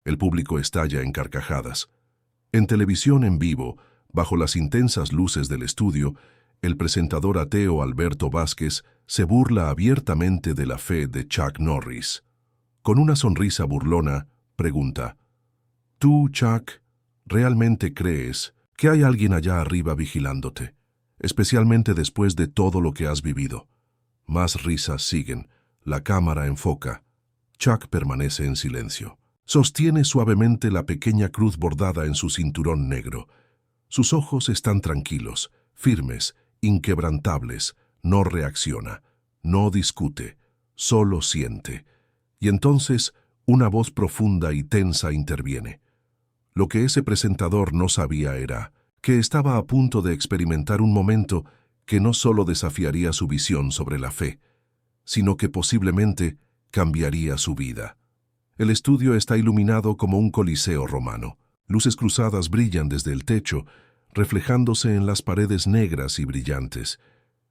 El público estalla en carcajadas. En televisión en vivo, bajo las intensas luces del estudio, el presentador ateo Alberto Vázquez se burla abiertamente de la fe de Chuck Norris. Con una sonrisa burlona, pregunta: ¿Tú, Chuck, realmente crees que hay alguien allá arriba vigilándote, especialmente después de todo lo que has vivido? Más risas siguen. La cámara enfoca. Chuck permanece en silencio. Sostiene suavemente la pequeña cruz bordada en su cinturón negro. Sus ojos están tranquilos, firmes, inquebrantables. No reacciona, no discute, solo siente. Y entonces una voz profunda y tensa interviene. Lo que ese presentador no sabía era que estaba a punto de experimentar un momento que no solo desafiaría su visión sobre la fe, sino que posiblemente cambiaría su vida. El estudio está iluminado como un coliseo romano. Luces cruzadas brillan desde el techo, reflejándose en las paredes negras y brillantes.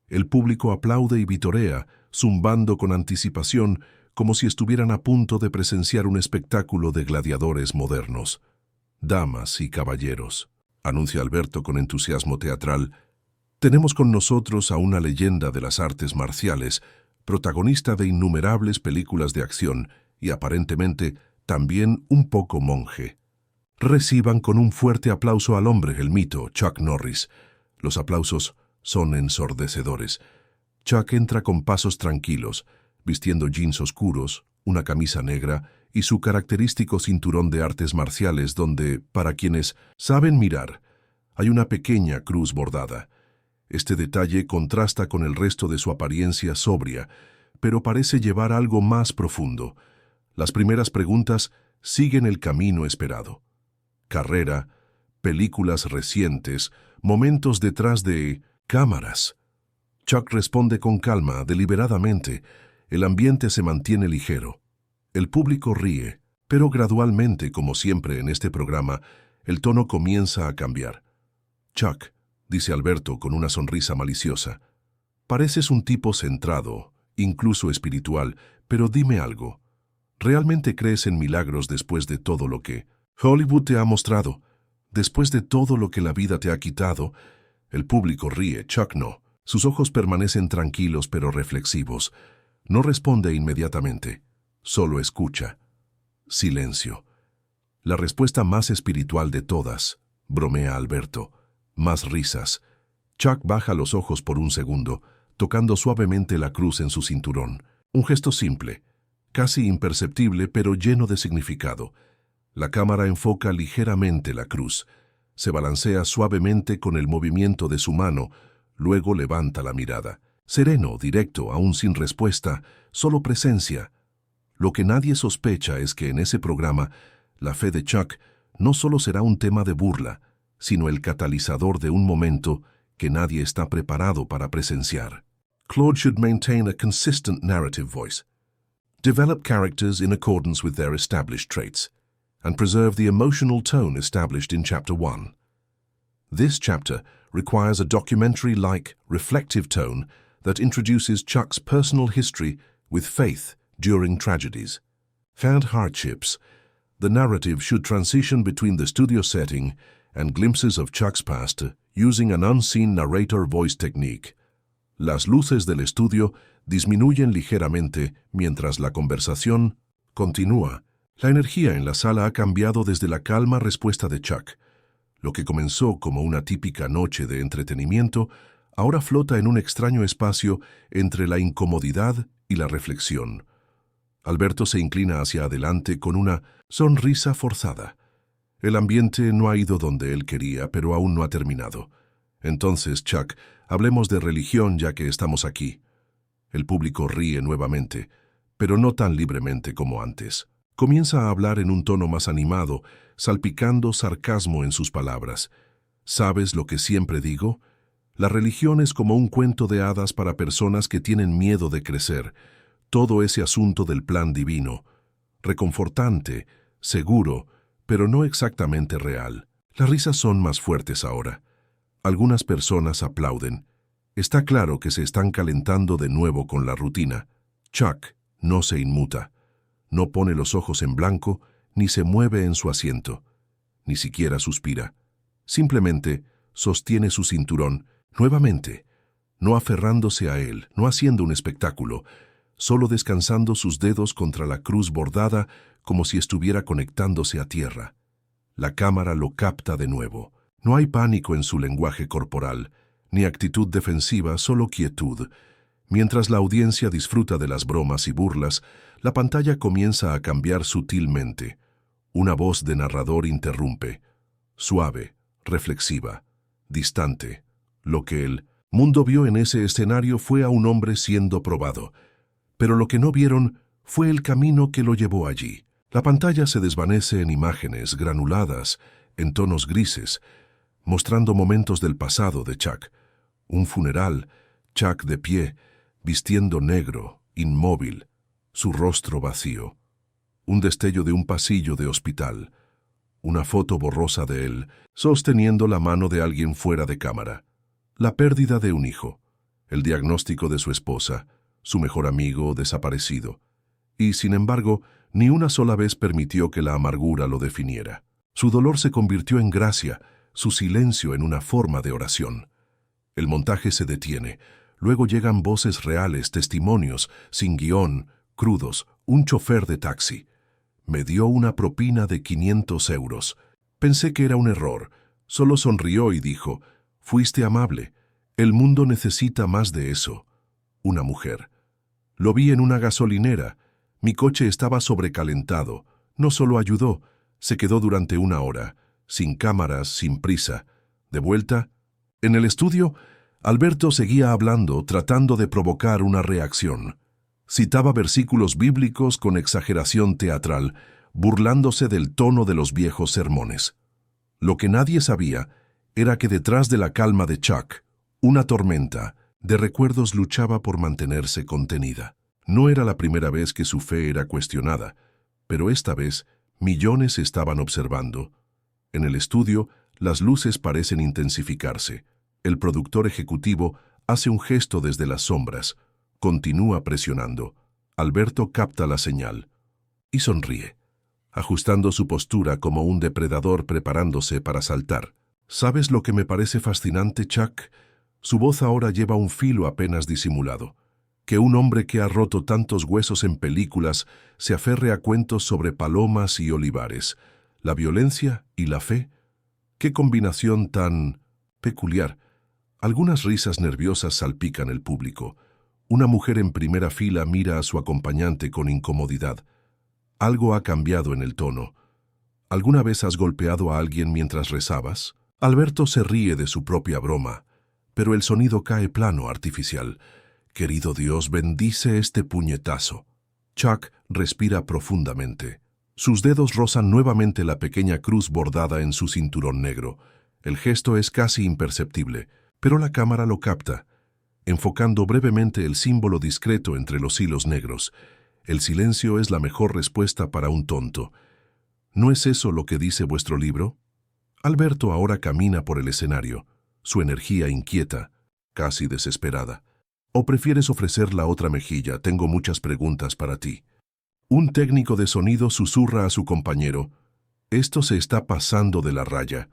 El público aplaude y vitorea, zumbando con anticipación, como si estuvieran a punto de presenciar un espectáculo de gladiadores modernos. «Damas y caballeros», anuncia Alberto con entusiasmo teatral, «tenemos con nosotros a una leyenda de las artes marciales, protagonista de innumerables películas de acción y aparentemente también un poco monje. Reciban con un fuerte aplauso al hombre, el mito, Chuck Norris». Los aplausos son ensordecedores. Chuck entra con pasos tranquilos, vistiendo jeans oscuros, una camisa negra y su característico cinturón de artes marciales donde, para quienes saben mirar, hay una pequeña cruz bordada. Este detalle contrasta con el resto de su apariencia sobria, pero parece llevar algo más profundo. Las primeras preguntas siguen el camino esperado. Carrera, películas recientes, momentos detrás de cámaras. Chuck responde con calma, deliberadamente. El ambiente se mantiene ligero. El público ríe, pero gradualmente, como siempre en este programa, el tono comienza a cambiar. «Chuck», dice Alberto con una sonrisa maliciosa, «pareces un tipo centrado, incluso espiritual, pero dime algo. ¿Realmente crees en milagros después de todo lo que Hollywood te ha mostrado? Después de todo lo que la vida te ha quitado?» El público ríe, Chuck no. Sus ojos permanecen tranquilos pero reflexivos. No responde inmediatamente, solo escucha. Silencio. La respuesta más espiritual de todas, bromea Alberto. Más risas. Chuck baja los ojos por un segundo, tocando suavemente la cruz en su cinturón. Un gesto simple, casi imperceptible pero lleno de significado. La cámara enfoca ligeramente la cruz. Se balancea suavemente con el movimiento de su mano, luego levanta la mirada. Sereno, directo, aún sin respuesta, solo presencia. Lo que nadie sospecha es que en ese programa, la fe de Chuck no solo será un tema de burla, sino el catalizador de un momento que nadie está preparado para presenciar. Claude should maintain a consistent narrative voice, develop characters in accordance with their established traits, and preserve the emotional tone established in Chapter 1. This chapter requires a documentary-like, reflective tone that introduces Chuck's personal history with faith during tragedies. Found hardships. The narrative should transition between the studio setting and glimpses of Chuck's past using an unseen narrator voice technique. Las luces del estudio disminuyen ligeramente mientras la conversación continúa. La energía en la sala ha cambiado desde la calma respuesta de Chuck. Lo que comenzó como una típica noche de entretenimiento ahora flota en un extraño espacio entre la incomodidad y la reflexión. Alberto se inclina hacia adelante con una sonrisa forzada. El ambiente no ha ido donde él quería, pero aún no ha terminado. Entonces, Chuck, hablemos de religión ya que estamos aquí. El público ríe nuevamente, pero no tan libremente como antes. Comienza a hablar en un tono más animado, salpicando sarcasmo en sus palabras. ¿Sabes lo que siempre digo? La religión es como un cuento de hadas para personas que tienen miedo de crecer. Todo ese asunto del plan divino. Reconfortante, seguro, pero no exactamente real. Las risas son más fuertes ahora. Algunas personas aplauden. Está claro que se están calentando de nuevo con la rutina. Chuck no se inmuta. No pone los ojos en blanco ni se mueve en su asiento, ni siquiera suspira. Simplemente sostiene su cinturón, nuevamente, no aferrándose a él, no haciendo un espectáculo, solo descansando sus dedos contra la cruz bordada como si estuviera conectándose a tierra. La cámara lo capta de nuevo. No hay pánico en su lenguaje corporal, ni actitud defensiva, solo quietud. Mientras la audiencia disfruta de las bromas y burlas, la pantalla comienza a cambiar sutilmente. Una voz de narrador interrumpe, suave, reflexiva, distante. Lo que el mundo vio en ese escenario fue a un hombre siendo probado, pero lo que no vieron fue el camino que lo llevó allí. La pantalla se desvanece en imágenes granuladas, en tonos grises, mostrando momentos del pasado de Chuck. Un funeral, Chuck de pie, vistiendo negro, inmóvil, su rostro vacío. Un destello de un pasillo de hospital. Una foto borrosa de él, sosteniendo la mano de alguien fuera de cámara. La pérdida de un hijo. El diagnóstico de su esposa, su mejor amigo desaparecido. Y, sin embargo, ni una sola vez permitió que la amargura lo definiera. Su dolor se convirtió en gracia, su silencio en una forma de oración. El montaje se detiene. Luego llegan voces reales, testimonios, sin guión, crudos, un chofer de taxi. Me dio una propina de 500 euros. Pensé que era un error. Solo sonrió y dijo, fuiste amable. El mundo necesita más de eso. Una mujer. Lo vi en una gasolinera. Mi coche estaba sobrecalentado. No solo ayudó, se quedó durante 1 hora, sin cámaras, sin prisa. De vuelta, en el estudio, Alberto seguía hablando, tratando de provocar una reacción. Citaba versículos bíblicos con exageración teatral, burlándose del tono de los viejos sermones. Lo que nadie sabía era que detrás de la calma de Chuck, una tormenta de recuerdos luchaba por mantenerse contenida. No era la primera vez que su fe era cuestionada, pero esta vez millones estaban observando. En el estudio, las luces parecen intensificarse. El productor ejecutivo hace un gesto desde las sombras. Continúa presionando. Alberto capta la señal y sonríe, ajustando su postura como un depredador preparándose para saltar. ¿Sabes lo que me parece fascinante, Chuck? Su voz ahora lleva un filo apenas disimulado. Que un hombre que ha roto tantos huesos en películas se aferre a cuentos sobre palomas y olivares. La violencia y la fe. ¡Qué combinación tan peculiar! Algunas risas nerviosas salpican el público. Una mujer en primera fila mira a su acompañante con incomodidad. Algo ha cambiado en el tono. ¿Alguna vez has golpeado a alguien mientras rezabas? Alberto se ríe de su propia broma, pero el sonido cae plano, artificial. Querido Dios, bendice este puñetazo. Chuck respira profundamente. Sus dedos rozan nuevamente la pequeña cruz bordada en su cinturón negro. El gesto es casi imperceptible, pero la cámara lo capta, enfocando brevemente el símbolo discreto entre los hilos negros. El silencio es la mejor respuesta para un tonto. ¿No es eso lo que dice vuestro libro? Alberto ahora camina por el escenario, su energía inquieta, casi desesperada. ¿O prefieres ofrecer la otra mejilla? Tengo muchas preguntas para ti. Un técnico de sonido susurra a su compañero. Esto se está pasando de la raya.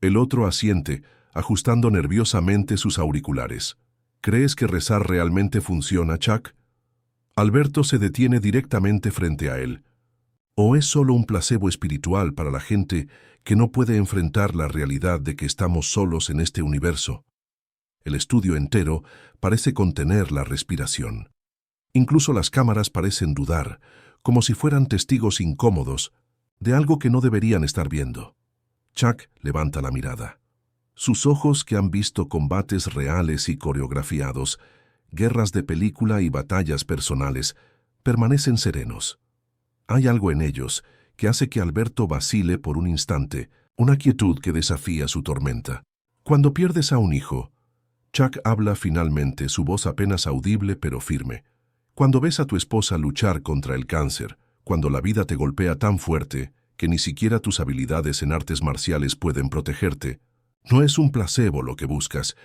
El otro asiente, ajustando nerviosamente sus auriculares. ¿Crees que rezar realmente funciona, Chuck? Alberto se detiene directamente frente a él. ¿O es solo un placebo espiritual para la gente que no puede enfrentar la realidad de que estamos solos en este universo? El estudio entero parece contener la respiración. Incluso las cámaras parecen dudar, como si fueran testigos incómodos de algo que no deberían estar viendo. Chuck levanta la mirada. Sus ojos, que han visto combates reales y coreografiados, guerras de película y batallas personales, permanecen serenos. Hay algo en ellos que hace que Alberto vacile por un instante, una quietud que desafía su tormenta. Cuando pierdes a un hijo, Chuck habla finalmente, su voz apenas audible pero firme. Cuando ves a tu esposa luchar contra el cáncer, cuando la vida te golpea tan fuerte que ni siquiera tus habilidades en artes marciales pueden protegerte, no es un placebo lo que buscas.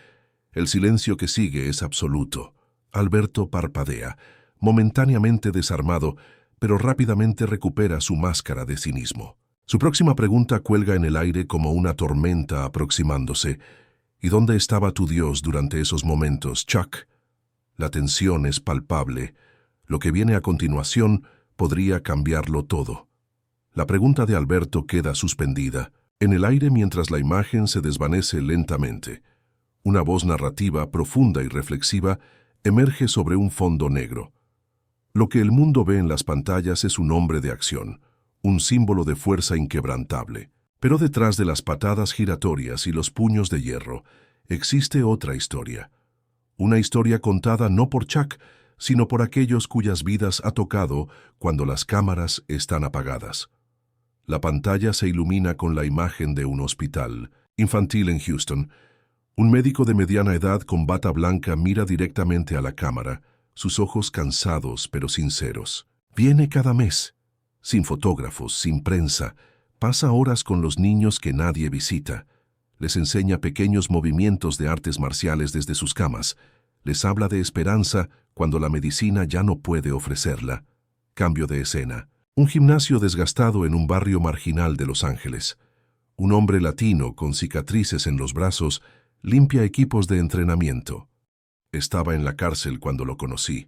El silencio que sigue es absoluto. Alberto parpadea, momentáneamente desarmado, pero rápidamente recupera su máscara de cinismo. Su próxima pregunta cuelga en el aire como una tormenta aproximándose. ¿Y dónde estaba tu Dios durante esos momentos, Chuck? La tensión es palpable. Lo que viene a continuación podría cambiarlo todo. La pregunta de Alberto queda suspendida en el aire mientras la imagen se desvanece lentamente. Una voz narrativa profunda y reflexiva emerge sobre un fondo negro. Lo que el mundo ve en las pantallas es un hombre de acción, un símbolo de fuerza inquebrantable. Pero detrás de las patadas giratorias y los puños de hierro, existe otra historia. Una historia contada no por Chuck, sino por aquellos cuyas vidas ha tocado cuando las cámaras están apagadas. La pantalla se ilumina con la imagen de un hospital infantil en Houston. Un médico de mediana edad con bata blanca mira directamente a la cámara, sus ojos cansados pero sinceros. Viene cada mes, sin fotógrafos, sin prensa, pasa horas con los niños que nadie visita. Les enseña pequeños movimientos de artes marciales desde sus camas. Les habla de esperanza cuando la medicina ya no puede ofrecerla. Cambio de escena. Un gimnasio desgastado en un barrio marginal de Los Ángeles. Un hombre latino con cicatrices en los brazos limpia equipos de entrenamiento. Estaba en la cárcel cuando lo conocí.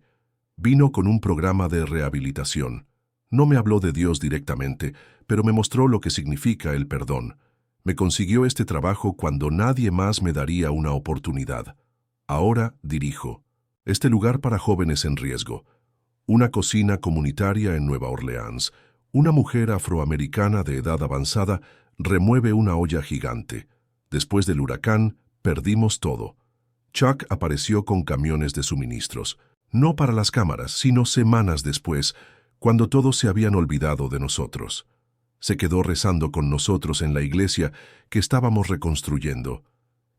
Vino con un programa de rehabilitación. No me habló de Dios directamente, pero me mostró lo que significa el perdón. Me consiguió este trabajo cuando nadie más me daría una oportunidad. Ahora dirijo este lugar para jóvenes en riesgo. Una cocina comunitaria en Nueva Orleans. Una mujer afroamericana de edad avanzada remueve una olla gigante. Después del huracán, perdimos todo. Chuck apareció con camiones de suministros. No para las cámaras, sino semanas después, cuando todos se habían olvidado de nosotros. Se quedó rezando con nosotros en la iglesia que estábamos reconstruyendo.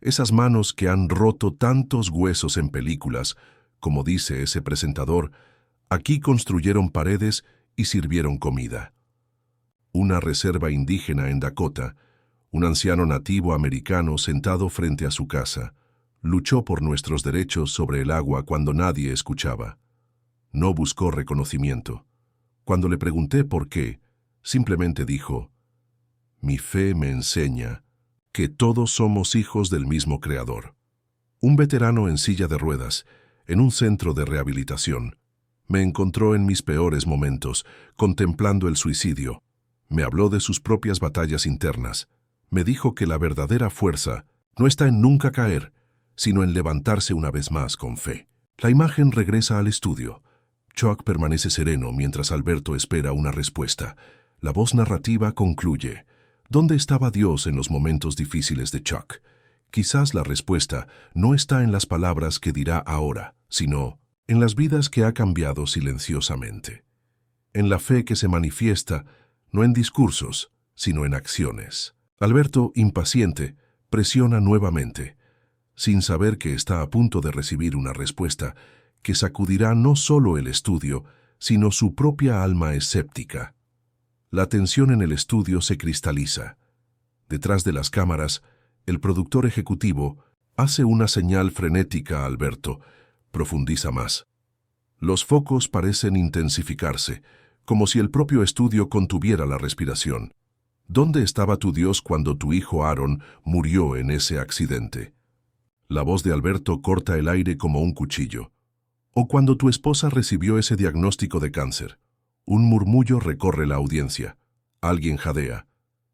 Esas manos que han roto tantos huesos en películas, como dice ese presentador, aquí construyeron paredes y sirvieron comida. Una reserva indígena en Dakota, un anciano nativo americano sentado frente a su casa, luchó por nuestros derechos sobre el agua cuando nadie escuchaba. No buscó reconocimiento. Cuando le pregunté por qué, simplemente dijo: «Mi fe me enseña que todos somos hijos del mismo Creador». Un veterano en silla de ruedas, en un centro de rehabilitación, me encontró en mis peores momentos, contemplando el suicidio. Me habló de sus propias batallas internas. Me dijo que la verdadera fuerza no está en nunca caer, sino en levantarse una vez más con fe. La imagen regresa al estudio. Chuck permanece sereno mientras Alberto espera una respuesta. La voz narrativa concluye. ¿Dónde estaba Dios en los momentos difíciles de Chuck? Quizás la respuesta no está en las palabras que dirá ahora, sino en las vidas que ha cambiado silenciosamente. En la fe que se manifiesta, no en discursos, sino en acciones. Alberto, impaciente, presiona nuevamente, sin saber que está a punto de recibir una respuesta que sacudirá no solo el estudio, sino su propia alma escéptica. La tensión en el estudio se cristaliza. Detrás de las cámaras, el productor ejecutivo hace una señal frenética a Alberto. Profundiza más. Los focos parecen intensificarse, como si el propio estudio contuviera la respiración. ¿Dónde estaba tu Dios cuando tu hijo Aaron murió en ese accidente? La voz de Alberto corta el aire como un cuchillo. O cuando tu esposa recibió ese diagnóstico de cáncer. Un murmullo recorre la audiencia. Alguien jadea.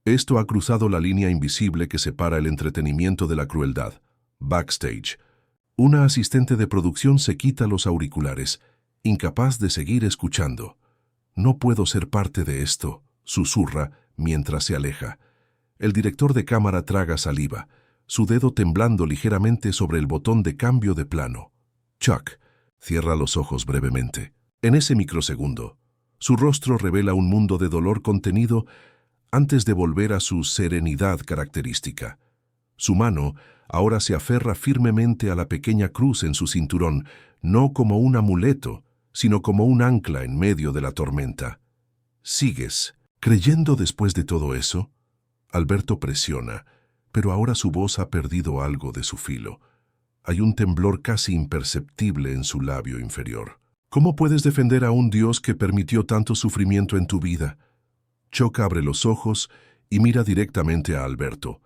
Esto ha cruzado la línea invisible que separa el entretenimiento de la crueldad. Backstage. Una asistente de producción se quita los auriculares, incapaz de seguir escuchando. «No puedo ser parte de esto», susurra mientras se aleja. El director de cámara traga saliva, su dedo temblando ligeramente sobre el botón de cambio de plano. Chuck cierra los ojos brevemente. En ese microsegundo, su rostro revela un mundo de dolor contenido antes de volver a su serenidad característica. Su mano ahora se aferra firmemente a la pequeña cruz en su cinturón, no como un amuleto, sino como un ancla en medio de la tormenta. «¿Sigues creyendo después de todo eso?» Alberto presiona, pero ahora su voz ha perdido algo de su filo. Hay un temblor casi imperceptible en su labio inferior. ¿Cómo puedes defender a un Dios que permitió tanto sufrimiento en tu vida? Chuck abre los ojos y mira directamente a Alberto.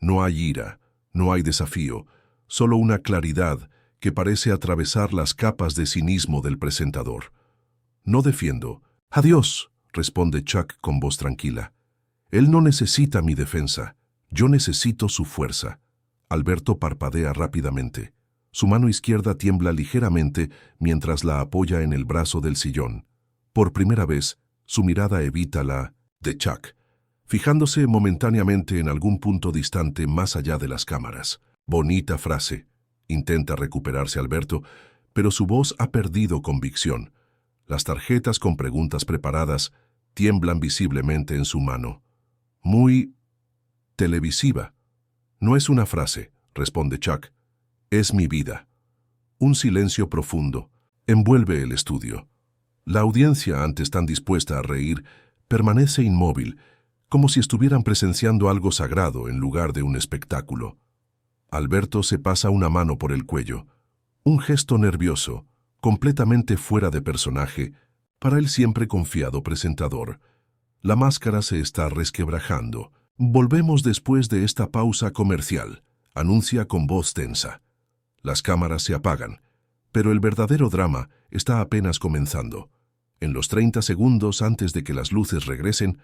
No hay ira, no hay desafío, solo una claridad que parece atravesar las capas de cinismo del presentador. No defiendo. Adiós, responde Chuck con voz tranquila. Él no necesita mi defensa, yo necesito su fuerza. Alberto parpadea rápidamente. Su mano izquierda tiembla ligeramente mientras la apoya en el brazo del sillón. Por primera vez, su mirada evita la de Chuck, fijándose momentáneamente en algún punto distante más allá de las cámaras. Bonita frase. Intenta recuperarse Alberto, pero su voz ha perdido convicción. Las tarjetas con preguntas preparadas tiemblan visiblemente en su mano. Muy televisiva. No es una frase, responde Chuck. Es mi vida. Un silencio profundo envuelve el estudio. La audiencia, antes tan dispuesta a reír, permanece inmóvil, como si estuvieran presenciando algo sagrado en lugar de un espectáculo. Alberto se pasa una mano por el cuello, un gesto nervioso, completamente fuera de personaje, para el siempre confiado presentador. La máscara se está resquebrajando. Volvemos después de esta pausa comercial, anuncia con voz tensa. Las cámaras se apagan, pero el verdadero drama está apenas comenzando. En los 30 segundos antes de que las luces regresen,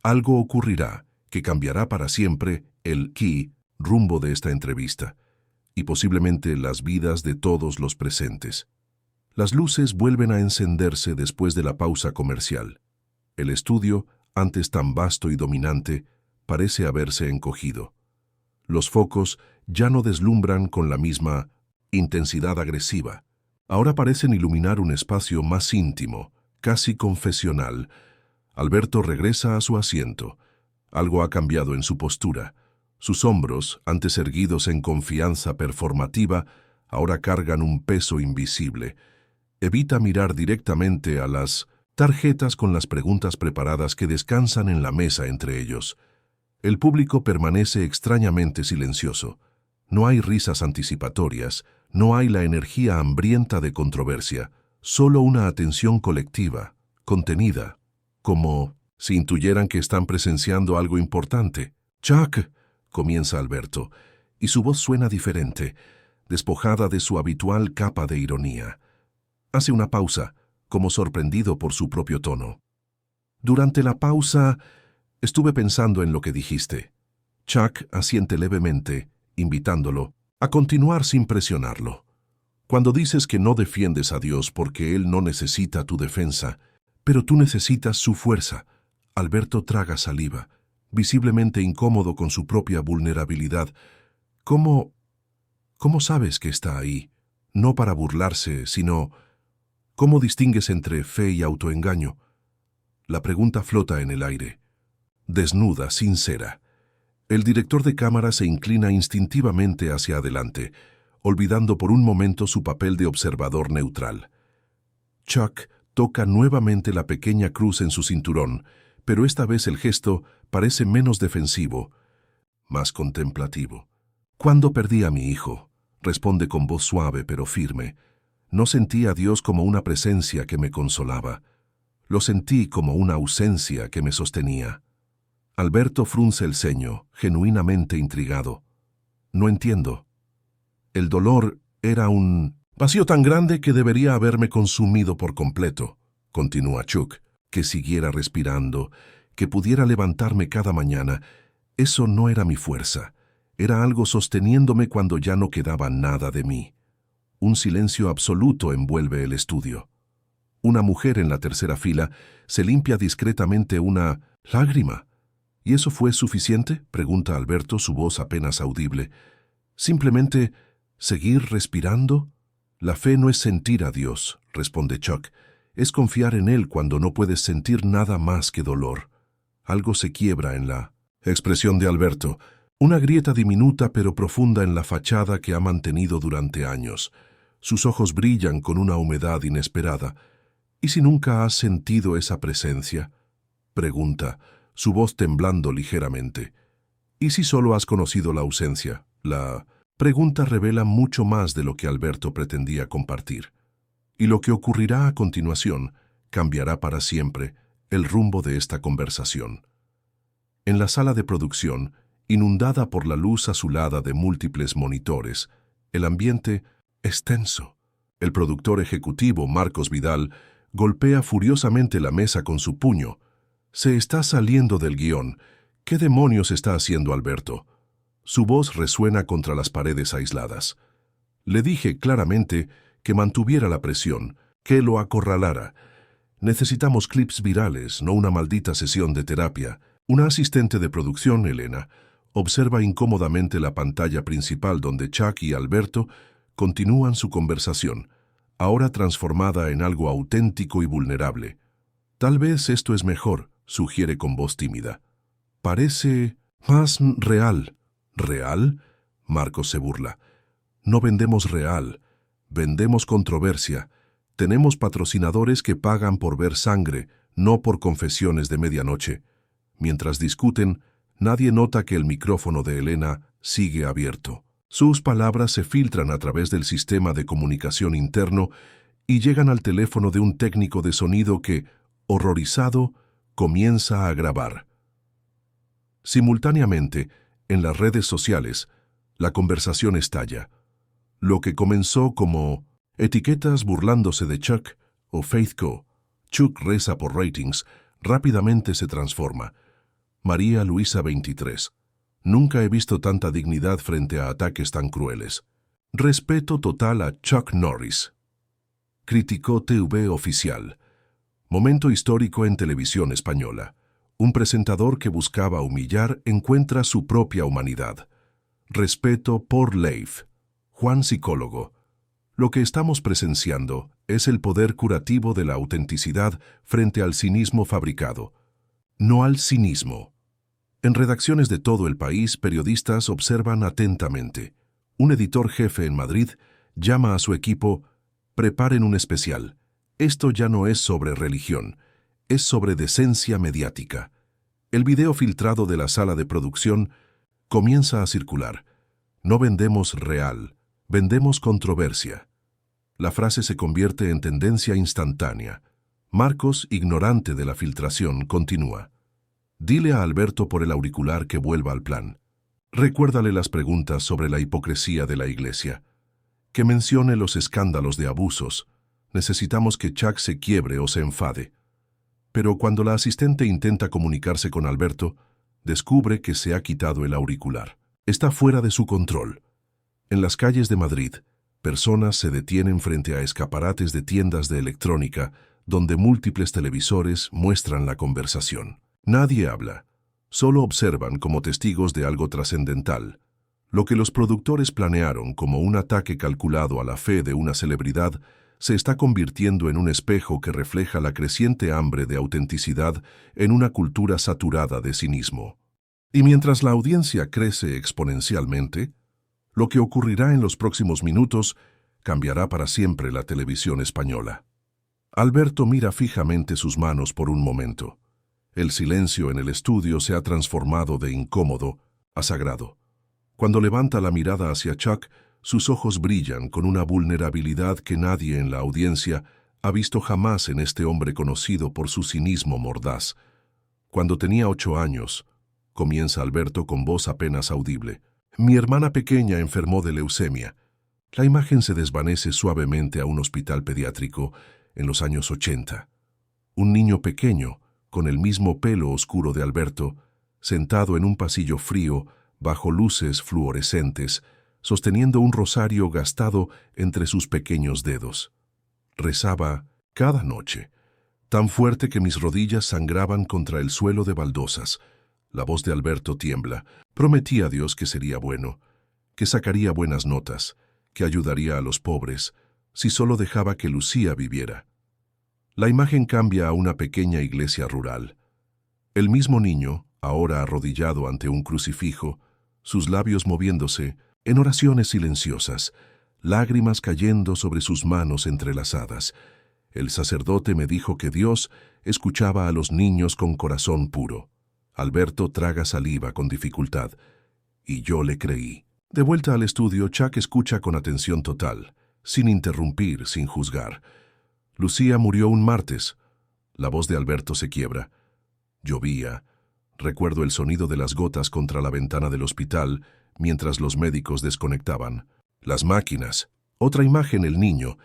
algo ocurrirá que cambiará para siempre el rumbo de esta entrevista y posiblemente las vidas de todos los presentes. Las luces vuelven a encenderse después de la pausa comercial. El estudio, antes tan vasto y dominante, parece haberse encogido. Los focos ya no deslumbran con la misma intensidad agresiva. Ahora parecen iluminar un espacio más íntimo, casi confesional. Alberto regresa a su asiento. Algo ha cambiado en su postura. Sus hombros, antes erguidos en confianza performativa, ahora cargan un peso invisible. Evita mirar directamente a las tarjetas con las preguntas preparadas que descansan en la mesa entre ellos. El público permanece extrañamente silencioso. No hay risas anticipatorias, no hay la energía hambrienta de controversia, solo una atención colectiva, contenida, como si intuyeran que están presenciando algo importante. «Chuck», comienza Alberto, y su voz suena diferente, despojada de su habitual capa de ironía. Hace una pausa, como sorprendido por su propio tono. «Durante la pausa, estuve pensando en lo que dijiste». Chuck asiente levemente, invitándolo a continuar sin presionarlo. Cuando dices que no defiendes a Dios porque Él no necesita tu defensa, pero tú necesitas su fuerza. Alberto traga saliva, visiblemente incómodo con su propia vulnerabilidad. ¿Cómo sabes que está ahí? No para burlarse, sino ¿cómo distingues entre fe y autoengaño? La pregunta flota en el aire. Desnuda, sincera. El director de cámara se inclina instintivamente hacia adelante, olvidando por un momento su papel de observador neutral. Chuck toca nuevamente la pequeña cruz en su cinturón, pero esta vez el gesto parece menos defensivo, más contemplativo. «Cuando perdí a mi hijo», responde con voz suave pero firme, «no sentí a Dios como una presencia que me consolaba. Lo sentí como una ausencia que me sostenía». Alberto frunce el ceño, genuinamente intrigado. «No entiendo». «El dolor era un vacío tan grande que debería haberme consumido por completo», continúa Chuck, «que siguiera respirando, que pudiera levantarme cada mañana. Eso no era mi fuerza. Era algo sosteniéndome cuando ya no quedaba nada de mí». Un silencio absoluto envuelve el estudio. Una mujer en la tercera fila se limpia discretamente una lágrima. «¿Y eso fue suficiente?», pregunta Alberto, su voz apenas audible. «¿Simplemente seguir respirando?» «La fe no es sentir a Dios», responde Chuck. «Es confiar en Él cuando no puedes sentir nada más que dolor». Algo se quiebra en la expresión de Alberto, una grieta diminuta pero profunda en la fachada que ha mantenido durante años. Sus ojos brillan con una humedad inesperada. «¿Y si nunca has sentido esa presencia?», pregunta, su voz temblando ligeramente. «¿Y si solo has conocido la ausencia?». La pregunta revela mucho más de lo que Alberto pretendía compartir. Y lo que ocurrirá a continuación cambiará para siempre el rumbo de esta conversación. En la sala de producción, inundada por la luz azulada de múltiples monitores, el ambiente es tenso. El productor ejecutivo, Marcos Vidal, golpea furiosamente la mesa con su puño. Se está saliendo del guión. ¿Qué demonios está haciendo Alberto? Su voz resuena contra las paredes aisladas. Le dije claramente que mantuviera la presión, que lo acorralara. Necesitamos clips virales, no una maldita sesión de terapia. Una asistente de producción, Elena, observa incómodamente la pantalla principal donde Chuck y Alberto continúan su conversación, ahora transformada en algo auténtico y vulnerable. Tal vez esto es mejor, sugiere con voz tímida. Parece más real. ¿Real? Marcos se burla. No vendemos real, vendemos controversia. Tenemos patrocinadores que pagan por ver sangre, no por confesiones de medianoche. Mientras discuten, nadie nota que el micrófono de Elena sigue abierto. Sus palabras se filtran a través del sistema de comunicación interno y llegan al teléfono de un técnico de sonido que, horrorizado, comienza a grabar. Simultáneamente, en las redes sociales, la conversación estalla. Lo que comenzó como etiquetas burlándose de Chuck o Faith Co. Chuck reza por ratings, rápidamente se transforma. María Luisa 23. Nunca he visto tanta dignidad frente a ataques tan crueles. Respeto total a Chuck Norris. Criticó TV Oficial. Momento histórico en televisión española. Un presentador que buscaba humillar encuentra su propia humanidad. Respeto por Leif. Juan Psicólogo. Lo que estamos presenciando es el poder curativo de la autenticidad frente al cinismo fabricado. No al cinismo. En redacciones de todo el país, periodistas observan atentamente. Un editor jefe en Madrid llama a su equipo: preparen un especial. Esto ya no es sobre religión, es sobre decencia mediática. El video filtrado de la sala de producción comienza a circular. No vendemos real, vendemos controversia. La frase se convierte en tendencia instantánea. Marcos, ignorante de la filtración, continúa. Dile a Alberto por el auricular que vuelva al plan. Recuérdale las preguntas sobre la hipocresía de la iglesia. Que mencione los escándalos de abusos. Necesitamos que Chuck se quiebre o se enfade. Pero cuando la asistente intenta comunicarse con Alberto, descubre que se ha quitado el auricular. Está fuera de su control. En las calles de Madrid, personas se detienen frente a escaparates de tiendas de electrónica donde múltiples televisores muestran la conversación. Nadie habla, solo observan como testigos de algo trascendental. Lo que los productores planearon como un ataque calculado a la fe de una celebridad se está convirtiendo en un espejo que refleja la creciente hambre de autenticidad en una cultura saturada de cinismo. Y mientras la audiencia crece exponencialmente, lo que ocurrirá en los próximos minutos cambiará para siempre la televisión española. Alberto mira fijamente sus manos por un momento. El silencio en el estudio se ha transformado de incómodo a sagrado. Cuando levanta la mirada hacia Chuck, sus ojos brillan con una vulnerabilidad que nadie en la audiencia ha visto jamás en este hombre conocido por su cinismo mordaz. Cuando tenía 8 años, comienza Alberto con voz apenas audible. Mi hermana pequeña enfermó de leucemia. La imagen se desvanece suavemente a un hospital pediátrico en los años 80. Un niño pequeño, con el mismo pelo oscuro de Alberto, sentado en un pasillo frío, bajo luces fluorescentes, sosteniendo un rosario gastado entre sus pequeños dedos. Rezaba cada noche, tan fuerte que mis rodillas sangraban contra el suelo de baldosas. La voz de Alberto tiembla. Prometí a Dios que sería bueno, que sacaría buenas notas, que ayudaría a los pobres, si solo dejaba que Lucía viviera. La imagen cambia a una pequeña iglesia rural. El mismo niño, ahora arrodillado ante un crucifijo, sus labios moviéndose en oraciones silenciosas, lágrimas cayendo sobre sus manos entrelazadas. El sacerdote me dijo que Dios escuchaba a los niños con corazón puro. Alberto traga saliva con dificultad, y yo le creí. De vuelta al estudio, Chuck escucha con atención total, sin interrumpir, sin juzgar. Lucía murió un martes. La voz de Alberto se quiebra. Llovía. Recuerdo el sonido de las gotas contra la ventana del hospital mientras los médicos desconectaban. Las máquinas. Otra imagen, el niño,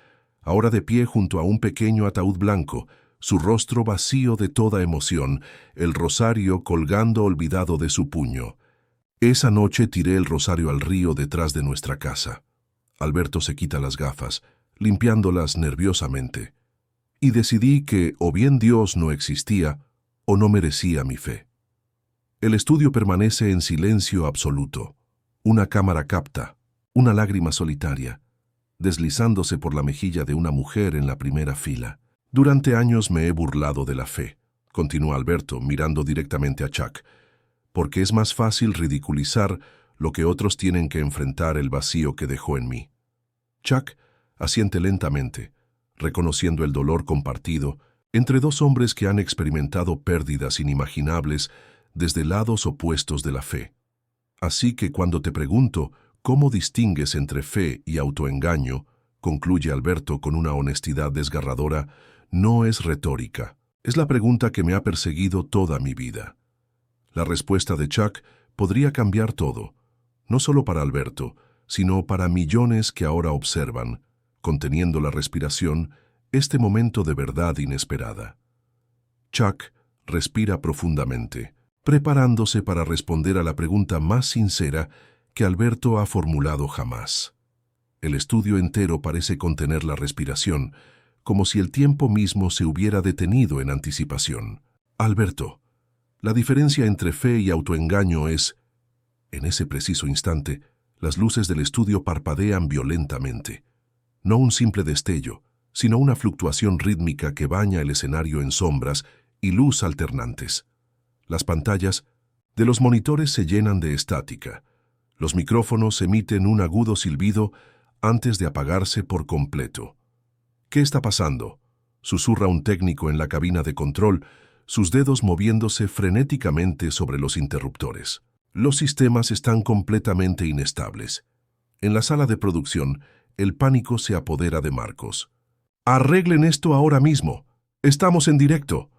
ahora de pie junto a un pequeño ataúd blanco, su rostro vacío de toda emoción, el rosario colgando olvidado de su puño. Esa noche tiré el rosario al río detrás de nuestra casa. Alberto se quita las gafas, limpiándolas nerviosamente. Y decidí que o bien Dios no existía o no merecía mi fe. El estudio permanece en silencio absoluto. Una cámara capta, una lágrima solitaria, deslizándose por la mejilla de una mujer en la primera fila. Durante años me he burlado de la fe, continúa Alberto mirando directamente a Chuck, porque es más fácil ridiculizar lo que otros tienen que enfrentar el vacío que dejó en mí. Chuck asiente lentamente, reconociendo el dolor compartido entre dos hombres que han experimentado pérdidas inimaginables desde lados opuestos de la fe. Así que cuando te pregunto cómo distingues entre fe y autoengaño, concluye Alberto con una honestidad desgarradora, no es retórica. Es la pregunta que me ha perseguido toda mi vida. La respuesta de Chuck podría cambiar todo, no solo para Alberto, sino para millones que ahora observan, conteniendo la respiración, este momento de verdad inesperada. Chuck respira profundamente, preparándose para responder a la pregunta más sincera que Alberto ha formulado jamás. El estudio entero parece contener la respiración, como si el tiempo mismo se hubiera detenido en anticipación. Alberto, la diferencia entre fe y autoengaño es... En ese preciso instante, las luces del estudio parpadean violentamente. No un simple destello, sino una fluctuación rítmica que baña el escenario en sombras y luz alternantes. Las pantallas de los monitores se llenan de estática. Los micrófonos emiten un agudo silbido antes de apagarse por completo. ¿Qué está pasando?, susurra un técnico en la cabina de control, sus dedos moviéndose frenéticamente sobre los interruptores. Los sistemas están completamente inestables. En la sala de producción, el pánico se apodera de Marcos. «¡Arreglen esto ahora mismo! ¡Estamos en directo!».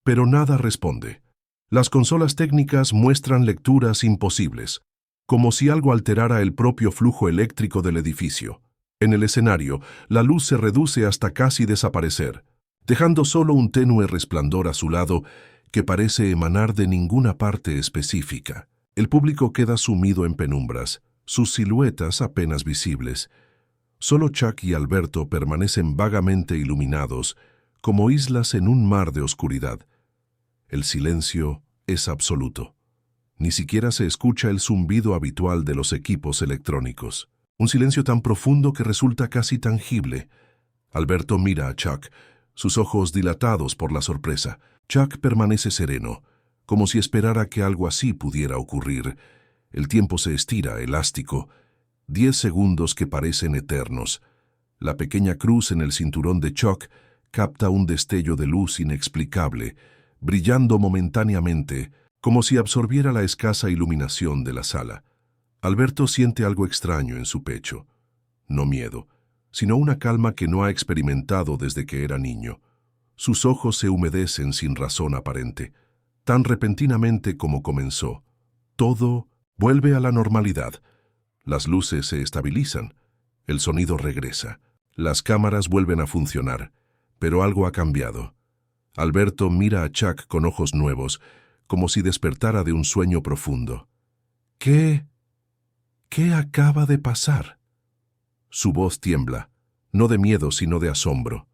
Pero nada responde. Las consolas técnicas muestran lecturas imposibles, como si algo alterara el propio flujo eléctrico del edificio. En el escenario, la luz se reduce hasta casi desaparecer, dejando solo un tenue resplandor azulado que parece emanar de ninguna parte específica. El público queda sumido en penumbras, sus siluetas apenas visibles. Solo Chuck y Alberto permanecen vagamente iluminados, como islas en un mar de oscuridad. El silencio es absoluto. Ni siquiera se escucha el zumbido habitual de los equipos electrónicos. Un silencio tan profundo que resulta casi tangible. Alberto mira a Chuck, sus ojos dilatados por la sorpresa. Chuck permanece sereno, como si esperara que algo así pudiera ocurrir. El tiempo se estira, elástico. 10 segundos que parecen eternos. La pequeña cruz en el cinturón de Chuck capta un destello de luz inexplicable, brillando momentáneamente, como si absorbiera la escasa iluminación de la sala. Alberto siente algo extraño en su pecho. No miedo, sino una calma que no ha experimentado desde que era niño. Sus ojos se humedecen sin razón aparente, tan repentinamente como comenzó. Todo vuelve a la normalidad. Las luces se estabilizan, el sonido regresa, las cámaras vuelven a funcionar, pero algo ha cambiado. Alberto mira a Chuck con ojos nuevos, como si despertara de un sueño profundo. ¿Qué acaba de pasar? Su voz tiembla, no de miedo sino de asombro.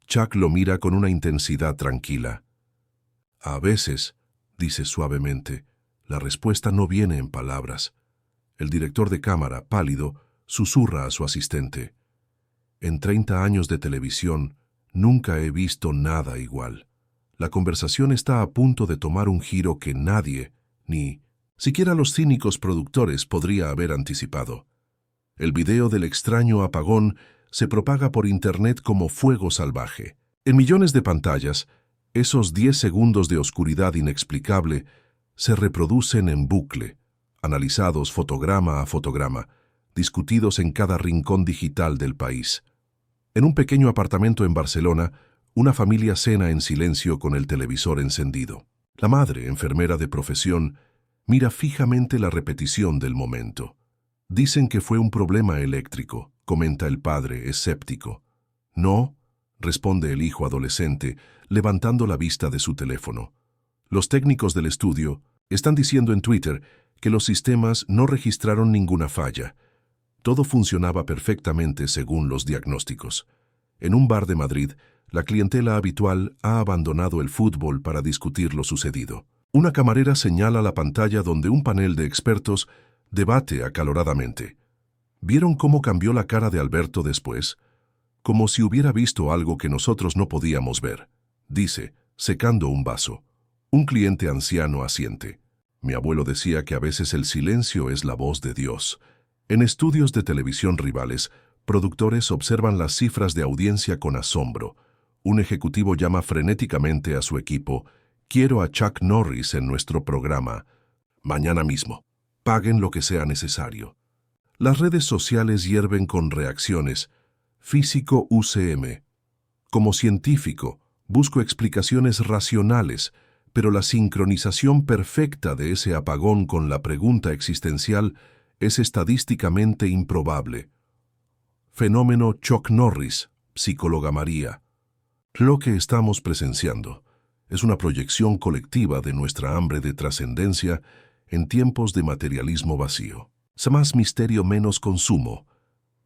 Chuck lo mira con una intensidad tranquila. A veces, dice suavemente, la respuesta no viene en palabras. El director de cámara, pálido, susurra a su asistente. En 30 años de televisión, nunca he visto nada igual. La conversación está a punto de tomar un giro que nadie, ni siquiera los cínicos productores, podría haber anticipado. El video del extraño apagón se propaga por internet como fuego salvaje. En millones de pantallas, esos 10 segundos de oscuridad inexplicable se reproducen en bucle, analizados fotograma a fotograma, discutidos en cada rincón digital del país. En un pequeño apartamento en Barcelona, una familia cena en silencio con el televisor encendido. La madre, enfermera de profesión, mira fijamente la repetición del momento. Dicen que fue un problema eléctrico, comenta el padre, escéptico. No, responde el hijo adolescente, levantando la vista de su teléfono. Los técnicos del estudio están diciendo en Twitter que los sistemas no registraron ninguna falla. Todo funcionaba perfectamente según los diagnósticos. En un bar de Madrid, la clientela habitual ha abandonado el fútbol para discutir lo sucedido. Una camarera señala la pantalla donde un panel de expertos debate acaloradamente. ¿Vieron cómo cambió la cara de Alberto después? Como si hubiera visto algo que nosotros no podíamos ver, dice, secando un vaso. Un cliente anciano asiente. Mi abuelo decía que a veces el silencio es la voz de Dios. En estudios de televisión rivales, productores observan las cifras de audiencia con asombro. Un ejecutivo llama frenéticamente a su equipo: «Quiero a Chuck Norris en nuestro programa. Mañana mismo. Paguen lo que sea necesario». Las redes sociales hierven con reacciones. Físico UCM. Como científico, busco explicaciones racionales, pero la sincronización perfecta de ese apagón con la pregunta existencial es estadísticamente improbable. Fenómeno Chuck Norris, psicóloga María. Lo que estamos presenciando es una proyección colectiva de nuestra hambre de trascendencia en tiempos de materialismo vacío. Más misterio, menos consumo.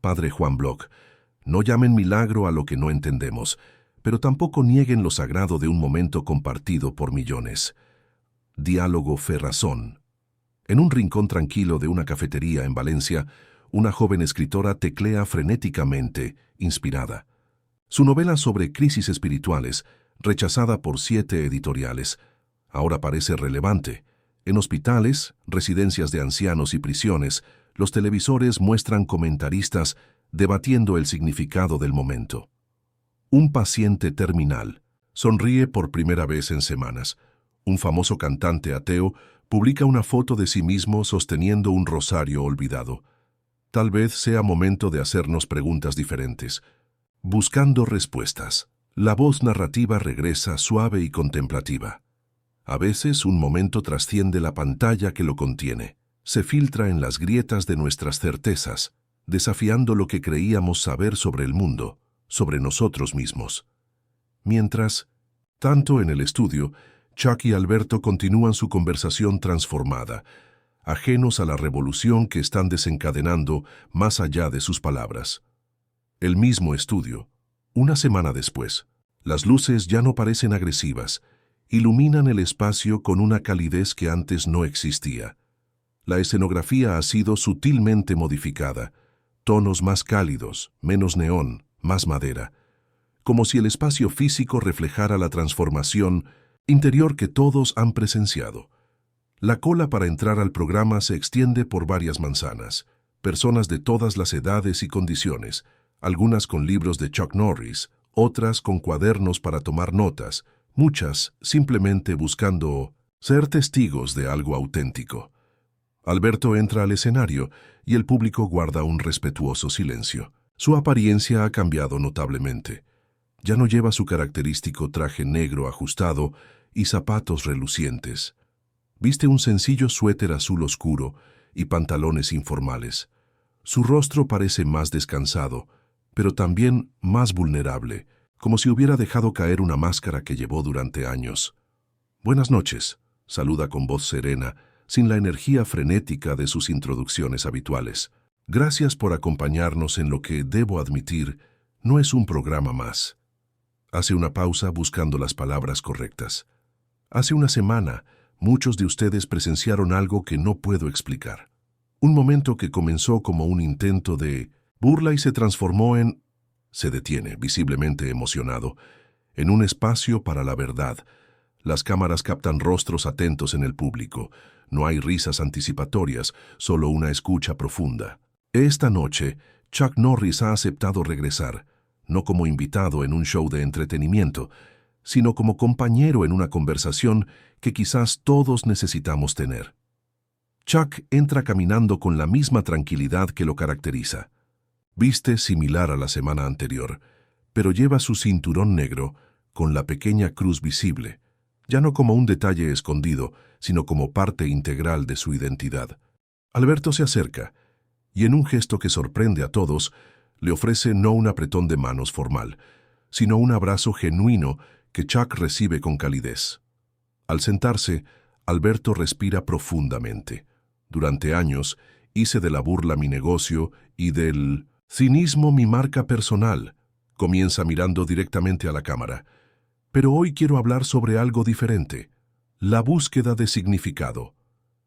Padre Juan Bloch, no llamen milagro a lo que no entendemos, pero tampoco nieguen lo sagrado de un momento compartido por millones. Diálogo Ferrazón. En un rincón tranquilo de una cafetería en Valencia, una joven escritora teclea frenéticamente, inspirada. Su novela sobre crisis espirituales, rechazada por 7 editoriales, ahora parece relevante. En hospitales, residencias de ancianos y prisiones, los televisores muestran comentaristas debatiendo el significado del momento. Un paciente terminal sonríe por primera vez en semanas. Un famoso cantante ateo publica una foto de sí mismo sosteniendo un rosario olvidado. Tal vez sea momento de hacernos preguntas diferentes. Buscando respuestas. La voz narrativa regresa suave y contemplativa. A veces un momento trasciende la pantalla que lo contiene. Se filtra en las grietas de nuestras certezas, desafiando lo que creíamos saber sobre el mundo, sobre nosotros mismos. Mientras, tanto en el estudio, Chuck y Alberto continúan su conversación transformada, ajenos a la revolución que están desencadenando más allá de sus palabras. El mismo estudio. Una semana después, las luces ya no parecen agresivas, iluminan el espacio con una calidez que antes no existía. La escenografía ha sido sutilmente modificada, tonos más cálidos, menos neón, más madera, como si el espacio físico reflejara la transformación interior que todos han presenciado. La cola para entrar al programa se extiende por varias manzanas, personas de todas las edades y condiciones, algunas con libros de Chuck Norris, otras con cuadernos para tomar notas, muchas simplemente buscando ser testigos de algo auténtico. Alberto entra al escenario y el público guarda un respetuoso silencio. Su apariencia ha cambiado notablemente. Ya no lleva su característico traje negro ajustado y zapatos relucientes. Viste un sencillo suéter azul oscuro y pantalones informales. Su rostro parece más descansado, pero también más vulnerable, como si hubiera dejado caer una máscara que llevó durante años. «Buenas noches», saluda con voz serena, sin la energía frenética de sus introducciones habituales. «Gracias por acompañarnos en lo que, debo admitir, no es un programa más». Hace una pausa buscando las palabras correctas. «Hace una semana, muchos de ustedes presenciaron algo que no puedo explicar. Un momento que comenzó como un intento de burla y se transformó en...». Se detiene, visiblemente emocionado. En un espacio para la verdad. Las cámaras captan rostros atentos en el público. No hay risas anticipatorias, solo una escucha profunda. Esta noche, Chuck Norris ha aceptado regresar, no como invitado en un show de entretenimiento, sino como compañero en una conversación que quizás todos necesitamos tener. Chuck entra caminando con la misma tranquilidad que lo caracteriza. Viste similar a la semana anterior, pero lleva su cinturón negro con la pequeña cruz visible, ya no como un detalle escondido, sino como parte integral de su identidad. Alberto se acerca y en un gesto que sorprende a todos, le ofrece no un apretón de manos formal, sino un abrazo genuino que Chuck recibe con calidez. Al sentarse, Alberto respira profundamente. Durante años hice de la burla mi negocio y del cinismo mi marca personal. Comienza mirando directamente a la cámara. Pero hoy quiero hablar sobre algo diferente. La búsqueda de significado.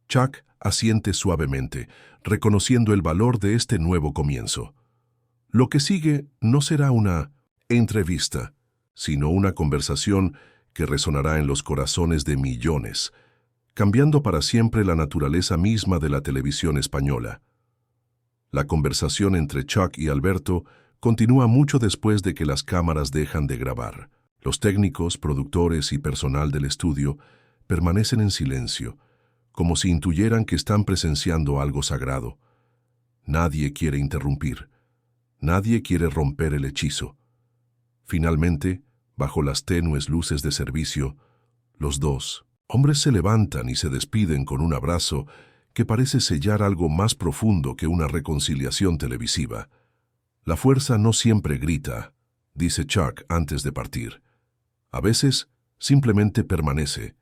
Chuck asiente suavemente, reconociendo el valor de este nuevo comienzo. Lo que sigue no será una entrevista, sino una conversación que resonará en los corazones de millones, cambiando para siempre la naturaleza misma de la televisión española. La conversación entre Chuck y Alberto continúa mucho después de que las cámaras dejan de grabar. Los técnicos, productores y personal del estudio permanecen en silencio, como si intuyeran que están presenciando algo sagrado. Nadie quiere interrumpir. Nadie quiere romper el hechizo. Finalmente, bajo las tenues luces de servicio, los dos hombres se levantan y se despiden con un abrazo que parece sellar algo más profundo que una reconciliación televisiva. La fuerza no siempre grita, dice Chuck antes de partir. A veces, simplemente permanece.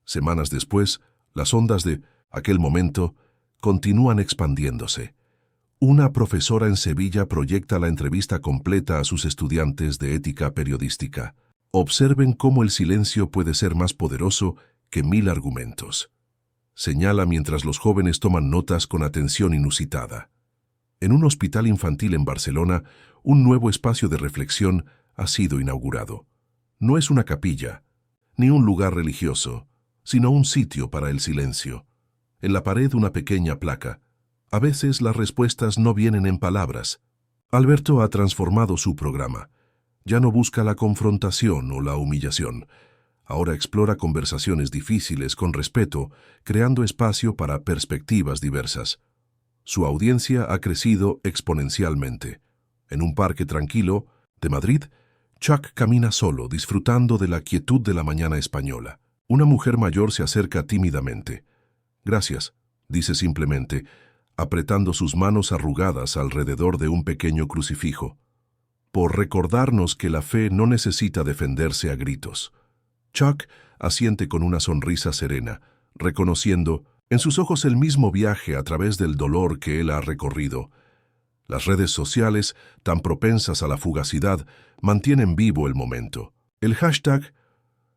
Semanas después, las ondas de aquel momento continúan expandiéndose. Una profesora en Sevilla proyecta la entrevista completa a sus estudiantes de ética periodística. Observen cómo el silencio puede ser más poderoso que 1000 argumentos. Señala mientras los jóvenes toman notas con atención inusitada. En un hospital infantil en Barcelona, un nuevo espacio de reflexión ha sido inaugurado. No es una capilla, ni un lugar religioso, sino un sitio para el silencio. En la pared una pequeña placa. A veces las respuestas no vienen en palabras. Alberto ha transformado su programa. Ya no busca la confrontación o la humillación. Ahora explora conversaciones difíciles con respeto, creando espacio para perspectivas diversas. Su audiencia ha crecido exponencialmente. En un parque tranquilo de Madrid, Chuck camina solo, disfrutando de la quietud de la mañana española. Una mujer mayor se acerca tímidamente. «Gracias», dice simplemente, apretando sus manos arrugadas alrededor de un pequeño crucifijo, por recordarnos que la fe no necesita defenderse a gritos. Chuck asiente con una sonrisa serena, reconociendo en sus ojos el mismo viaje a través del dolor que él ha recorrido. Las redes sociales, tan propensas a la fugacidad, mantienen vivo el momento. El hashtag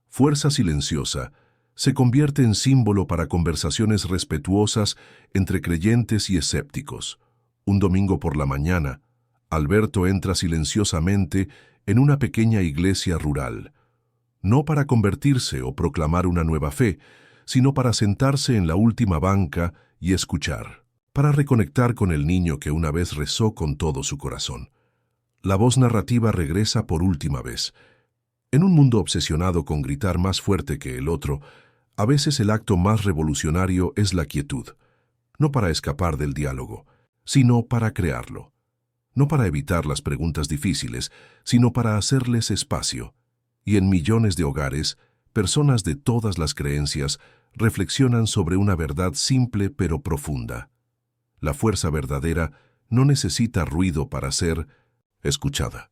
Fuerza Silenciosa se convierte en símbolo para conversaciones respetuosas entre creyentes y escépticos. Un domingo por la mañana, Alberto entra silenciosamente en una pequeña iglesia rural, no para convertirse o proclamar una nueva fe, sino para sentarse en la última banca y escuchar, para reconectar con el niño que una vez rezó con todo su corazón. La voz narrativa regresa por última vez. En un mundo obsesionado con gritar más fuerte que el otro, a veces el acto más revolucionario es la quietud, no para escapar del diálogo, sino para crearlo. No para evitar las preguntas difíciles, sino para hacerles espacio. Y en millones de hogares, personas de todas las creencias reflexionan sobre una verdad simple pero profunda. La fuerza verdadera no necesita ruido para ser escuchada.